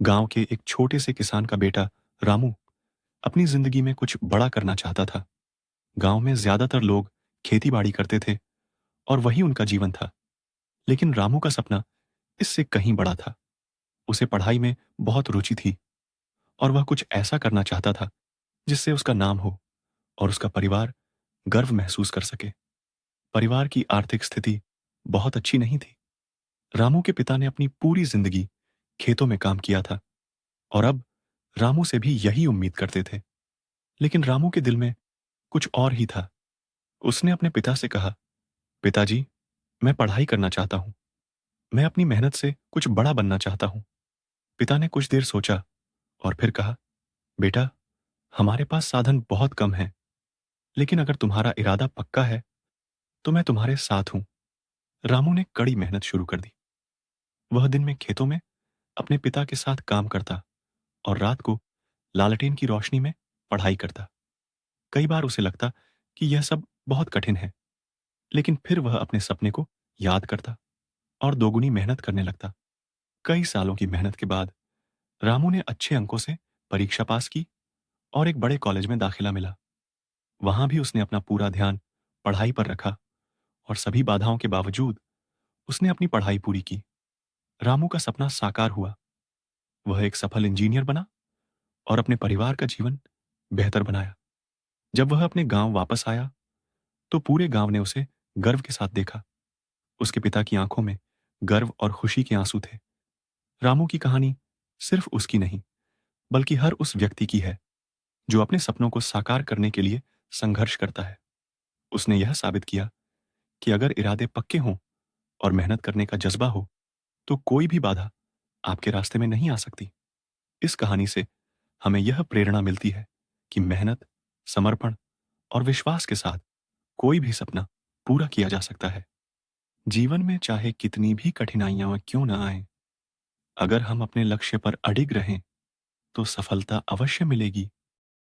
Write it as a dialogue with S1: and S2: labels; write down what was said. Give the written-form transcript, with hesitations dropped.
S1: गांव के एक छोटे से किसान का बेटा रामू अपनी जिंदगी में कुछ बड़ा करना चाहता था। गांव में ज्यादातर लोग खेती बाड़ी करते थे और वही उनका जीवन था। लेकिन रामू का सपना इससे कहीं बड़ा था। उसे पढ़ाई में बहुत रुचि थी और वह कुछ ऐसा करना चाहता था जिससे उसका नाम हो और उसका परिवार गर्व महसूस कर सके। परिवार की आर्थिक स्थिति बहुत अच्छी नहीं थी। रामू के पिता ने अपनी पूरी जिंदगी खेतों में काम किया था और अब रामू से भी यही उम्मीद करते थे। लेकिन रामू के दिल में कुछ और ही था। उसने अपने पिता से कहा, पिताजी, मैं पढ़ाई करना चाहता हूं। मैं अपनी मेहनत से कुछ बड़ा बनना चाहता हूं। पिता ने कुछ देर सोचा और फिर कहा, बेटा, हमारे पास साधन बहुत कम हैं, लेकिन अगर तुम्हारा इरादा पक्का है तो मैं तुम्हारे साथ हूं। रामू ने कड़ी मेहनत शुरू कर दी। वह दिन में खेतों में अपने पिता के साथ काम करता और रात को लालटेन की रोशनी में पढ़ाई करता। कई बार उसे लगता कि यह सब बहुत कठिन है, लेकिन फिर वह अपने सपने को याद करता और दोगुनी मेहनत करने लगता। कई सालों की मेहनत के बाद रामू ने अच्छे अंकों से परीक्षा पास की और एक बड़े कॉलेज में दाखिला मिला। वहां भी उसने अपना पूरा ध्यान पढ़ाई पर रखा और सभी बाधाओं के बावजूद उसने अपनी पढ़ाई पूरी की। रामू का सपना साकार हुआ। वह एक सफल इंजीनियर बना और अपने परिवार का जीवन बेहतर बनाया। जब वह अपने गांव वापस आया तो पूरे गांव ने उसे गर्व के साथ देखा। उसके पिता की आंखों में गर्व और खुशी के आंसू थे। रामू की कहानी सिर्फ उसकी नहीं, बल्कि हर उस व्यक्ति की है जो अपने सपनों को साकार करने के लिए संघर्ष करता है। उसने यह साबित किया कि अगर इरादे पक्के हों और मेहनत करने का जज्बा हो, तो कोई भी बाधा आपके रास्ते में नहीं आ सकती। इस कहानी से हमें यह प्रेरणा मिलती है कि मेहनत, समर्पण और विश्वास के साथ कोई भी सपना पूरा किया जा सकता है। जीवन में चाहे कितनी भी कठिनाइयां क्यों न आए, अगर हम अपने लक्ष्य पर अडिग रहें, तो सफलता अवश्य मिलेगी।